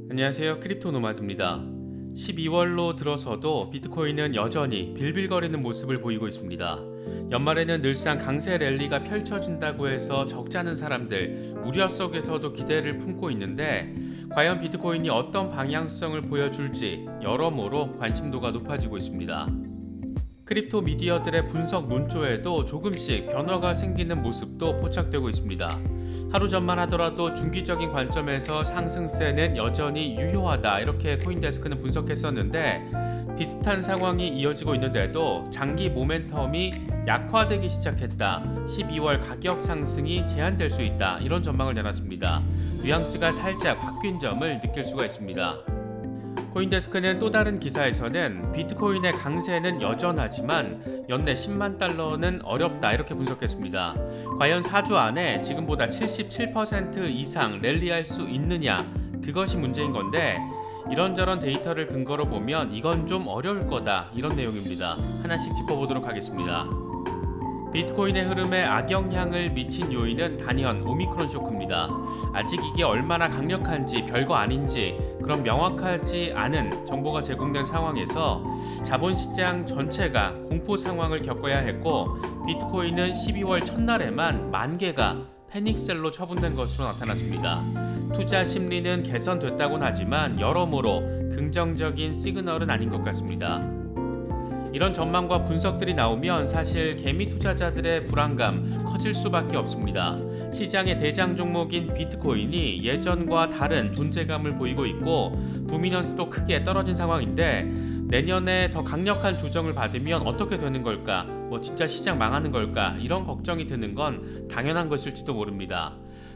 안녕하세요. 크립토 노마드입니다. 12월로 들어서도 비트코인은 여전히 빌빌거리는 모습을 보이고 있습니다. 연말에는 늘상 강세 랠리가 펼쳐진다고 해서 적잖은 사람들 우려 속에서도 기대를 품고 있는데 과연 비트코인이 어떤 방향성을 보여줄지 여러모로 관심도가 높아지고 있습니다. 크립토 미디어들의 분석 논조에도 조금씩 변화가 생기는 모습도 포착되고 있습니다. 하루 전만 하더라도 중기적인 관점에서 상승세는 여전히 유효하다 이렇게 코인데스크는 분석했었는데 비슷한 상황이 이어지고 있는데도 장기 모멘텀이 약화되기 시작했다. 12월 가격 상승이 제한될 수 있다. 이런 전망을 내놨습니다. 뉘앙스가 살짝 바뀐 점을 느낄 수가 있습니다. 코인데스크는 또 다른 기사에서는 비트코인의 강세는 여전하지만 연내 10만 달러는 어렵다 이렇게 분석했습니다. 과연 4주 안에 지금보다 77% 이상 랠리할 수 있느냐 그것이 문제인 건데 이런저런 데이터를 근거로 보면 이건 좀 어려울 거다 이런 내용입니다. 하나씩 짚어보도록 하겠습니다. 비트코인의 흐름에 악영향을 미친 요인은 단연 오미크론 쇼크입니다. 아직 이게 얼마나 강력한지 별거 아닌지 그런 명확하지 않은 정보가 제공된 상황에서 자본시장 전체가 공포 상황을 겪어야 했고 비트코인은 12월 첫날에만 10,000개가 패닉셀로 처분된 것으로 나타났습니다. 투자 심리는 개선됐다고는 하지만 여러모로 긍정적인 시그널은 아닌 것 같습니다. 이런 전망과 분석들이 나오면 사실 개미 투자자들의 불안감 커질 수밖에 없습니다. 시장의 대장 종목인 비트코인이 예전과 다른 존재감을 보이고 있고 도미넌스도 크게 떨어진 상황인데 내년에 더 강력한 조정을 받으면 어떻게 되는 걸까? 진짜 시장 망하는 걸까? 이런 걱정이 드는 건 당연한 것일지도 모릅니다.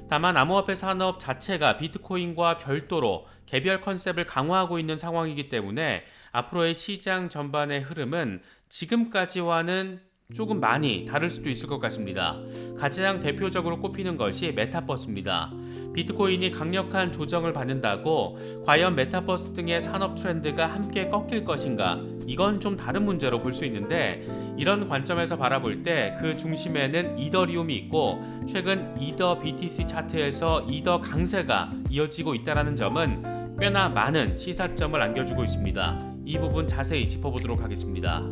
다만 암호화폐 산업 자체가 비트코인과 별도로 개별 컨셉을 강화하고 있는 상황이기 때문에 앞으로의 시장 전반의 흐름은 지금까지와는 조금 많이 다를 수도 있을 것 같습니다. 가장 대표적으로 꼽히는 것이 메타버스입니다. 비트코인이 강력한 조정을 받는다고 과연 메타버스 등의 산업 트렌드가 함께 꺾일 것인가? 이건 좀 다른 문제로 볼 수 있는데 이런 관점에서 바라볼 때 그 중심에는 이더리움이 있고 최근 이더 BTC 차트에서 이더 강세가 이어지고 있다는 점은 꽤나 많은 시사점을 안겨주고 있습니다. 이 부분 자세히 짚어보도록 하겠습니다.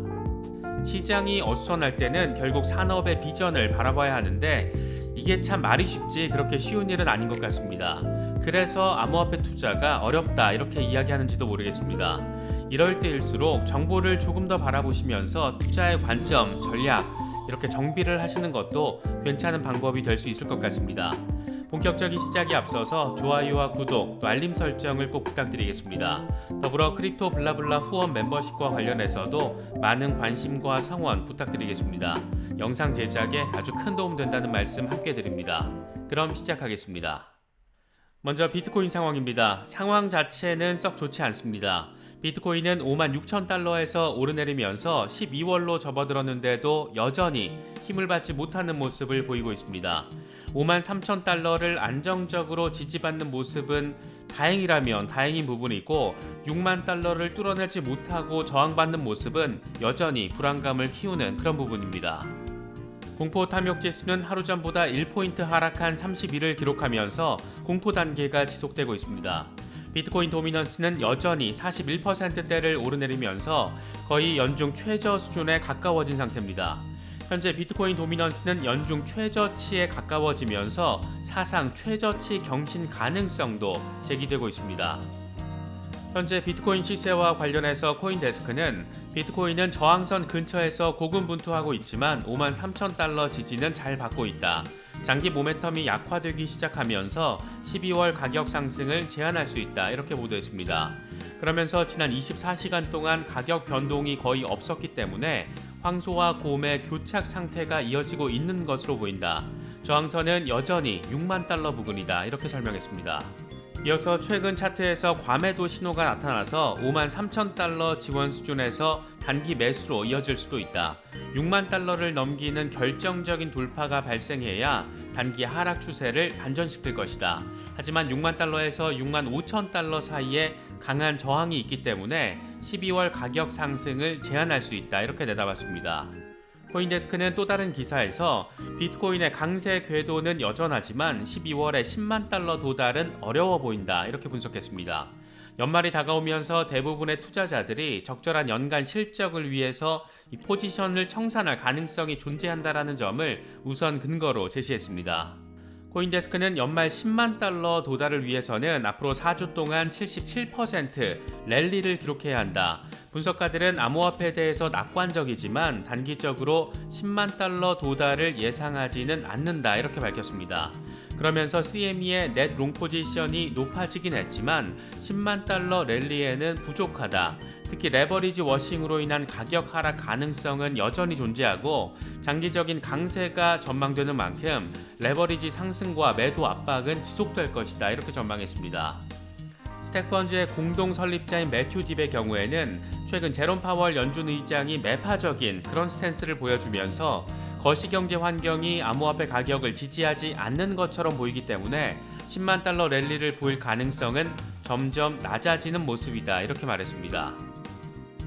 시장이 어수선할 때는 결국 산업의 비전을 바라봐야 하는데 이게 참 말이 쉽지 그렇게 쉬운 일은 아닌 것 같습니다. 그래서 암호화폐 투자가 어렵다 이렇게 이야기하는지도 모르겠습니다. 이럴 때일수록 정보를 조금 더 바라보시면서 투자의 관점, 전략 이렇게 정비를 하시는 것도 괜찮은 방법이 될 수 있을 것 같습니다. 본격적인 시작에 앞서서 좋아요와 구독, 또 알림 설정을 꼭 부탁드리겠습니다. 더불어 크립토 블라블라 후원 멤버십과 관련해서도 많은 관심과 성원 부탁드리겠습니다. 영상 제작에 아주 큰 도움 된다는 말씀 함께 드립니다. 그럼 시작하겠습니다. 먼저 비트코인 상황입니다. 상황 자체는 썩 좋지 않습니다. 비트코인은 56,000달러에서 오르내리면서 12월로 접어들었는데도 여전히 힘을 받지 못하는 모습을 보이고 있습니다. 53,000달러를 안정적으로 지지받는 모습은 다행이라면 다행인 부분이고 6만 달러를 뚫어내지 못하고 저항받는 모습은 여전히 불안감을 키우는 그런 부분입니다. 공포 탐욕 지수는 하루 전보다 1포인트 하락한 31을 기록하면서 공포 단계가 지속되고 있습니다. 비트코인 도미넌스는 여전히 41%대를 오르내리면서 거의 연중 최저 수준에 가까워진 상태입니다. 현재 비트코인 도미넌스는 연중 최저치에 가까워지면서 사상 최저치 경신 가능성도 제기되고 있습니다. 현재 비트코인 시세와 관련해서 코인데스크는 비트코인은 저항선 근처에서 고군분투하고 있지만 53,000달러 지지는 잘 받고 있다. 장기 모멘텀이 약화되기 시작하면서 12월 가격 상승을 제한할 수 있다. 이렇게 보도했습니다. 그러면서 지난 24시간 동안 가격 변동이 거의 없었기 때문에 황소와 곰의 교착 상태가 이어지고 있는 것으로 보인다. 저항선은 여전히 6만 달러 부근이다. 이렇게 설명했습니다. 이어서 최근 차트에서 과매도 신호가 나타나서 53,000달러 지원 수준에서 단기 매수로 이어질 수도 있다. 6만 달러를 넘기는 결정적인 돌파가 발생해야 단기 하락 추세를 반전시킬 것이다. 하지만 6만 달러에서 6만 5천 달러 사이에 강한 저항이 있기 때문에 12월 가격 상승을 제한할 수 있다. 이렇게 내다봤습니다. 코인데스크는 또 다른 기사에서 비트코인의 강세 궤도는 여전하지만 12월에 10만 달러 도달은 어려워 보인다 이렇게 분석했습니다. 연말이 다가오면서 대부분의 투자자들이 적절한 연간 실적을 위해서 이 포지션을 청산할 가능성이 존재한다라는 점을 우선 근거로 제시했습니다. 코인데스크는 연말 10만 달러 도달을 위해서는 앞으로 4주 동안 77% 랠리를 기록해야 한다. 분석가들은 암호화폐에 대해서 낙관적이지만 단기적으로 10만 달러 도달을 예상하지는 않는다 이렇게 밝혔습니다. 그러면서 CME의 넷 롱 포지션이 높아지긴 했지만 10만 달러 랠리에는 부족하다. 특히 레버리지 워싱으로 인한 가격 하락 가능성은 여전히 존재하고 장기적인 강세가 전망되는 만큼 레버리지 상승과 매도 압박은 지속될 것이다 이렇게 전망했습니다. 스택펀즈의 공동 설립자인 매튜 딥의 경우에는 최근 제롬 파월 연준 의장이 매파적인 그런 스탠스를 보여주면서 거시경제 환경이 암호화폐 가격을 지지하지 않는 것처럼 보이기 때문에 10만 달러 랠리를 보일 가능성은 점점 낮아지는 모습이다 이렇게 말했습니다.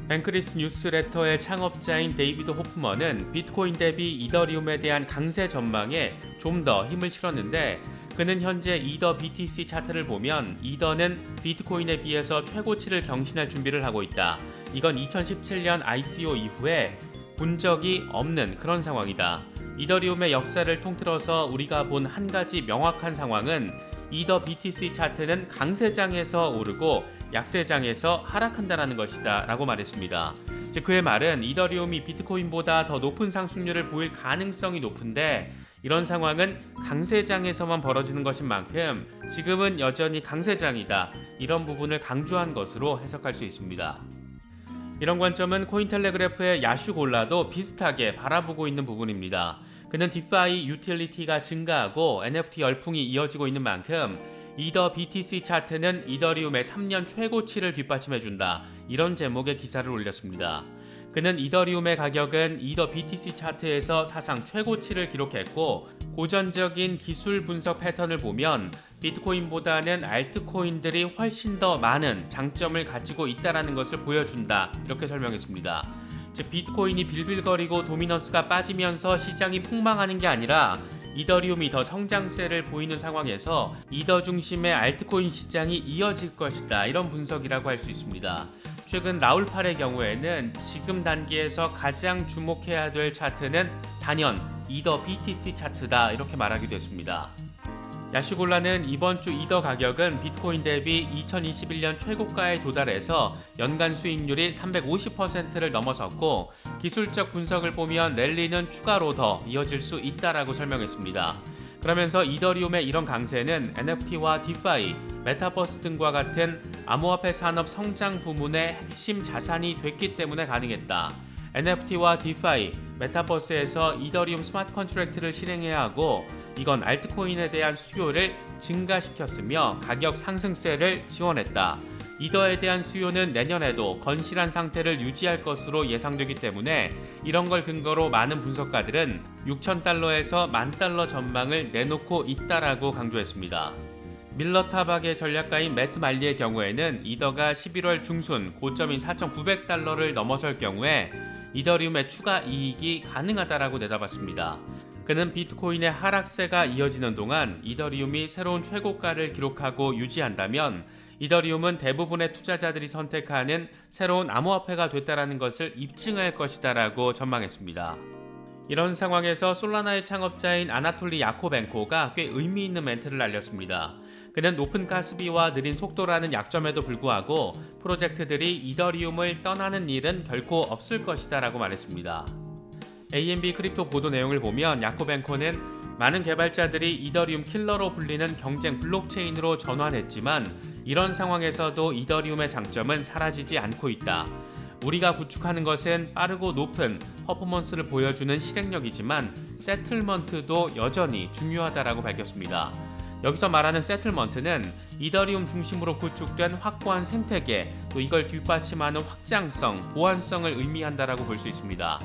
뱅크리스 뉴스레터의 창업자인 데이비드 호프먼은 비트코인 대비 이더리움에 대한 강세 전망에 좀 더 힘을 실었는데 그는 현재 이더 BTC 차트를 보면 이더는 비트코인에 비해서 최고치를 경신할 준비를 하고 있다. 이건 2017년 ICO 이후에 본 적이 없는 그런 상황이다. 이더리움의 역사를 통틀어서 우리가 본 한 가지 명확한 상황은 이더 BTC 차트는 강세장에서 오르고 약세장에서 하락한다는 것이다 라고 말했습니다. 즉 그의 말은 이더리움이 비트코인보다 더 높은 상승률을 보일 가능성이 높은데 이런 상황은 강세장에서만 벌어지는 것인 만큼 지금은 여전히 강세장이다. 이런 부분을 강조한 것으로 해석할 수 있습니다. 이런 관점은 코인텔레그래프의 야슈 골라도 비슷하게 바라보고 있는 부분입니다. 그는 디파이 유틸리티가 증가하고 NFT 열풍이 이어지고 있는 만큼 이더 BTC 차트는 이더리움의 3년 최고치를 뒷받침해준다. 이런 제목의 기사를 올렸습니다. 그는 이더리움의 가격은 이더 BTC 차트에서 사상 최고치를 기록했고 고전적인 기술 분석 패턴을 보면 비트코인보다는 알트코인들이 훨씬 더 많은 장점을 가지고 있다는 것을 보여준다. 이렇게 설명했습니다. 즉 비트코인이 빌빌거리고 도미넌스가 빠지면서 시장이 폭망하는 게 아니라 이더리움이 더 성장세를 보이는 상황에서 이더 중심의 알트코인 시장이 이어질 것이다. 이런 분석이라고 할 수 있습니다. 최근 라울팔의 경우에는 지금 단계에서 가장 주목해야 될 차트는 단연 이더 BTC 차트다 이렇게 말하기도 했습니다. 야시골라는 이번 주 이더 가격은 비트코인 대비 2021년 최고가에 도달해서 연간 수익률이 350%를 넘어섰고 기술적 분석을 보면 랠리는 추가로 더 이어질 수 있다라고 설명했습니다. 그러면서 이더리움의 이런 강세는 NFT와 디파이, 메타버스 등과 같은 암호화폐 산업 성장 부문의 핵심 자산이 됐기 때문에 가능했다. NFT와 디파이, 메타버스에서 이더리움 스마트 컨트랙트를 실행해야 하고 이건 알트코인에 대한 수요를 증가시켰으며 가격 상승세를 지원했다. 이더에 대한 수요는 내년에도 건실한 상태를 유지할 것으로 예상되기 때문에 이런 걸 근거로 많은 분석가들은 6,000달러에서 10,000달러 전망을 내놓고 있다라고 강조했습니다. 밀러 타박의 전략가인 매트 말리의 경우에는 이더가 11월 중순 고점인 4,900달러를 넘어설 경우에 이더리움의 추가 이익이 가능하다라고 내다봤습니다. 그는 비트코인의 하락세가 이어지는 동안 이더리움이 새로운 최고가를 기록하고 유지한다면 이더리움은 대부분의 투자자들이 선택하는 새로운 암호화폐가 됐다는 것을 입증할 것이다라고 전망했습니다. 이런 상황에서 솔라나의 창업자인 아나톨리 야코벤코가 꽤 의미 있는 멘트를 날렸습니다. 그는 높은 가스비와 느린 속도라는 약점에도 불구하고 프로젝트들이 이더리움을 떠나는 일은 결코 없을 것이다라고 말했습니다. AMB 크립토 보도 내용을 보면 야코벤코는 많은 개발자들이 이더리움 킬러로 불리는 경쟁 블록체인으로 전환했지만 이런 상황에서도 이더리움의 장점은 사라지지 않고 있다. 우리가 구축하는 것은 빠르고 높은 퍼포먼스를 보여주는 실행력이지만 세틀먼트도 여전히 중요하다라고 밝혔습니다. 여기서 말하는 세틀먼트는 이더리움 중심으로 구축된 확고한 생태계, 또 이걸 뒷받침하는 확장성, 보안성을 의미한다라고 볼 수 있습니다.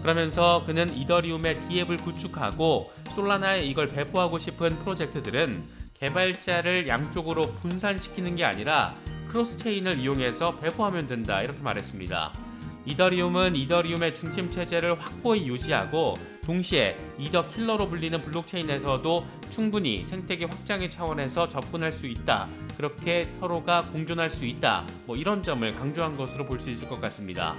그러면서 그는 이더리움의 D앱을 구축하고 솔라나에 이걸 배포하고 싶은 프로젝트들은 개발자를 양쪽으로 분산시키는 게 아니라 크로스체인을 이용해서 배포하면 된다 이렇게 말했습니다. 이더리움은 이더리움의 중심 체제를 확고히 유지하고 동시에 이더 킬러로 불리는 블록체인에서도 충분히 생태계 확장의 차원에서 접근할 수 있다. 그렇게 서로가 공존할 수 있다. 이런 점을 강조한 것으로 볼 수 있을 것 같습니다.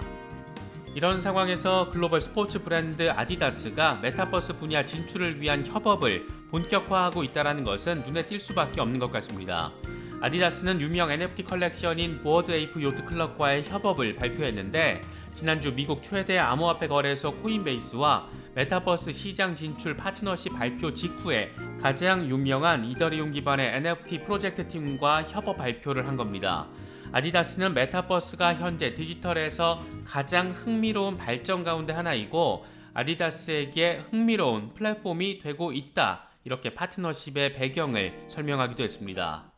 이런 상황에서 글로벌 스포츠 브랜드 아디다스가 메타버스 분야 진출을 위한 협업을 본격화하고 있다는 것은 눈에 띌 수밖에 없는 것 같습니다. 아디다스는 유명 NFT 컬렉션인 보어드 에이프 요트 클럽과의 협업을 발표했는데 지난주 미국 최대 암호화폐 거래소 코인베이스와 메타버스 시장 진출 파트너십 발표 직후에 가장 유명한 이더리움 기반의 NFT 프로젝트 팀과 협업 발표를 한 겁니다. 아디다스는 메타버스가 현재 디지털에서 가장 흥미로운 발전 가운데 하나이고 아디다스에게 흥미로운 플랫폼이 되고 있다. 이렇게 파트너십의 배경을 설명하기도 했습니다.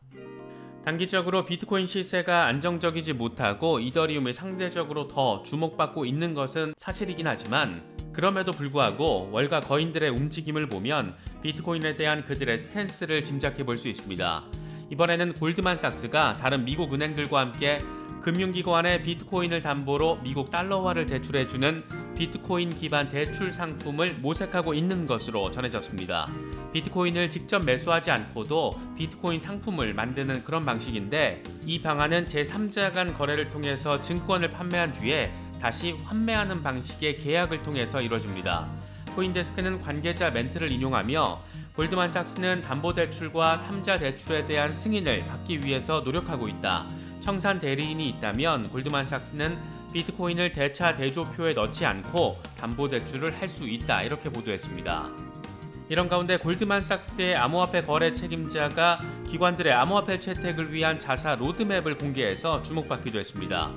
단기적으로 비트코인 시세가 안정적이지 못하고 이더리움이 상대적으로 더 주목받고 있는 것은 사실이긴 하지만 그럼에도 불구하고 월가 거인들의 움직임을 보면 비트코인에 대한 그들의 스탠스를 짐작해 볼 수 있습니다. 이번에는 골드만삭스가 다른 미국 은행들과 함께 금융기관에 비트코인을 담보로 미국 달러화를 대출해주는 비트코인 기반 대출 상품을 모색하고 있는 것으로 전해졌습니다. 비트코인을 직접 매수하지 않고도 비트코인 상품을 만드는 그런 방식인데 이 방안은 제3자 간 거래를 통해서 증권을 판매한 뒤에 다시 환매하는 방식의 계약을 통해서 이루어집니다. 코인데스크는 관계자 멘트를 인용하며 골드만삭스는 담보대출과 3자 대출에 대한 승인을 받기 위해서 노력하고 있다. 청산 대리인이 있다면 골드만삭스는 비트코인을 대차 대조표에 넣지 않고 담보대출을 할 수 있다. 이렇게 보도했습니다. 이런 가운데 골드만삭스의 암호화폐 거래 책임자가 기관들의 암호화폐 채택을 위한 자사 로드맵을 공개해서 주목받기도 했습니다.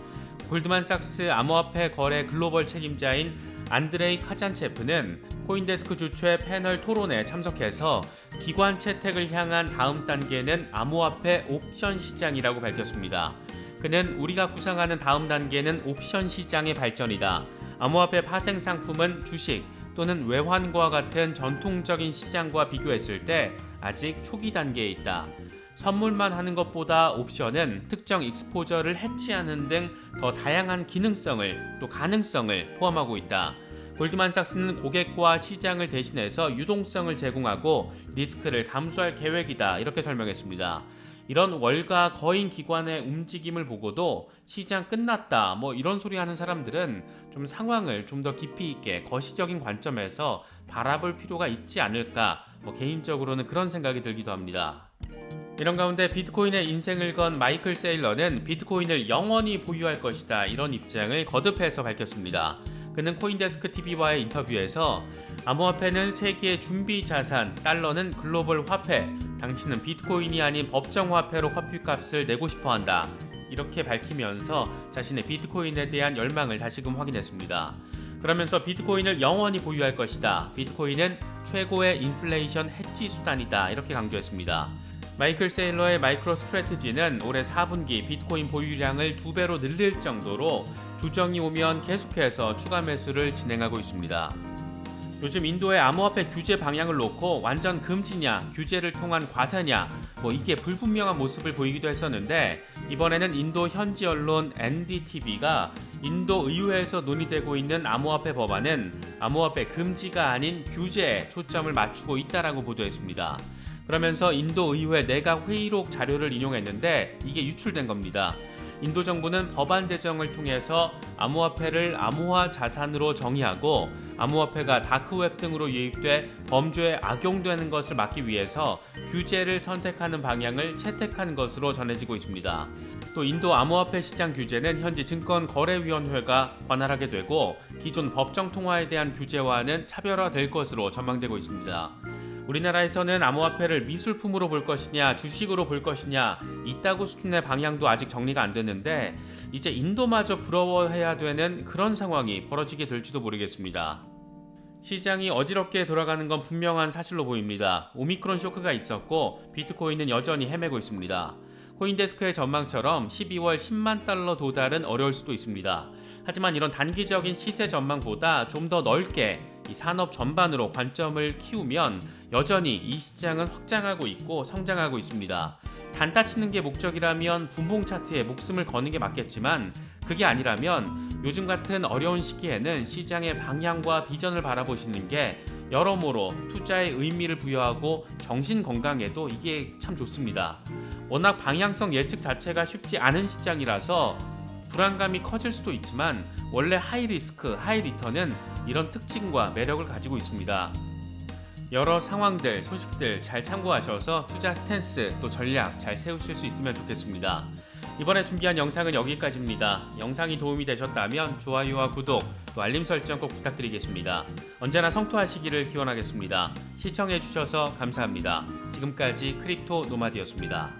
골드만삭스 암호화폐 거래 글로벌 책임자인 안드레이 카잔체프는 코인데스크 주최 패널 토론에 참석해서 기관 채택을 향한 다음 단계는 암호화폐 옵션 시장이라고 밝혔습니다. 그는 우리가 구상하는 다음 단계는 옵션 시장의 발전이다. 암호화폐 파생 상품은 주식 또는 외환과 같은 전통적인 시장과 비교했을 때 아직 초기 단계에 있다. 선물만 하는 것보다 옵션은 특정 익스포저를 해치하는 등 더 다양한 기능성을 또 가능성을 포함하고 있다. 골드만삭스는 고객과 시장을 대신해서 유동성을 제공하고 리스크를 감수할 계획이다. 이렇게 설명했습니다. 이런 월가 거인 기관의 움직임을 보고도 시장 끝났다 이런 소리 하는 사람들은 좀 상황을 좀 더 깊이 있게 거시적인 관점에서 바라볼 필요가 있지 않을까 개인적으로는 그런 생각이 들기도 합니다. 이런 가운데 비트코인의 인생을 건 마이클 세일러는 비트코인을 영원히 보유할 것이다 이런 입장을 거듭해서 밝혔습니다. 그는 코인데스크 TV와의 인터뷰에서 암호화폐는 세계의 준비 자산, 달러는 글로벌 화폐, 당신은 비트코인이 아닌 법정 화폐로 커피값을 내고 싶어 한다. 이렇게 밝히면서 자신의 비트코인에 대한 열망을 다시금 확인했습니다. 그러면서 비트코인을 영원히 보유할 것이다. 비트코인은 최고의 인플레이션 해지 수단이다. 이렇게 강조했습니다. 마이클 세일러의 마이크로 스트래티지는 올해 4분기 비트코인 보유량을 2배로 늘릴 정도로 조정이 오면 계속해서 추가 매수를 진행하고 있습니다. 요즘 인도의 암호화폐 규제 방향을 놓고 완전 금지냐, 규제를 통한 과세냐, 이게 불분명한 모습을 보이기도 했었는데 이번에는 인도 현지 언론 NDTV가 인도 의회에서 논의되고 있는 암호화폐 법안은 암호화폐 금지가 아닌 규제에 초점을 맞추고 있다라고 보도했습니다. 그러면서 인도 의회 내각 회의록 자료를 인용했는데 이게 유출된 겁니다. 인도 정부는 법안 제정을 통해서 암호화폐를 암호화 자산으로 정의하고 암호화폐가 다크웹 등으로 유입돼 범죄에 악용되는 것을 막기 위해서 규제를 선택하는 방향을 채택한 것으로 전해지고 있습니다. 또 인도 암호화폐 시장 규제는 현지 증권거래위원회가 관할하게 되고 기존 법정 통화에 대한 규제와는 차별화될 것으로 전망되고 있습니다. 우리나라에서는 암호화폐를 미술품으로 볼 것이냐 주식으로 볼 것이냐 이따구 수준의 방향도 아직 정리가 안 됐는데 이제 인도마저 부러워해야 되는 그런 상황이 벌어지게 될지도 모르겠습니다. 시장이 어지럽게 돌아가는 건 분명한 사실로 보입니다. 오미크론 쇼크가 있었고 비트코인은 여전히 헤매고 있습니다. 코인데스크의 전망처럼 12월 10만 달러 도달은 어려울 수도 있습니다. 하지만 이런 단기적인 시세 전망보다 좀 더 넓게 이 산업 전반으로 관점을 키우면 여전히 이 시장은 확장하고 있고 성장하고 있습니다. 단타 치는 게 목적이라면 분봉 차트에 목숨을 거는 게 맞겠지만 그게 아니라면 요즘 같은 어려운 시기에는 시장의 방향과 비전을 바라보시는 게 여러모로 투자의 의미를 부여하고 정신 건강에도 이게 참 좋습니다. 워낙 방향성 예측 자체가 쉽지 않은 시장이라서 불안감이 커질 수도 있지만 원래 하이 리스크, 하이 리턴은 이런 특징과 매력을 가지고 있습니다. 여러 상황들, 소식들 잘 참고하셔서 투자 스탠스 또 전략 잘 세우실 수 있으면 좋겠습니다. 이번에 준비한 영상은 여기까지입니다. 영상이 도움이 되셨다면 좋아요와 구독, 또 알림 설정 꼭 부탁드리겠습니다. 언제나 성투하시기를 기원하겠습니다. 시청해주셔서 감사합니다. 지금까지 크립토 노마드였습니다.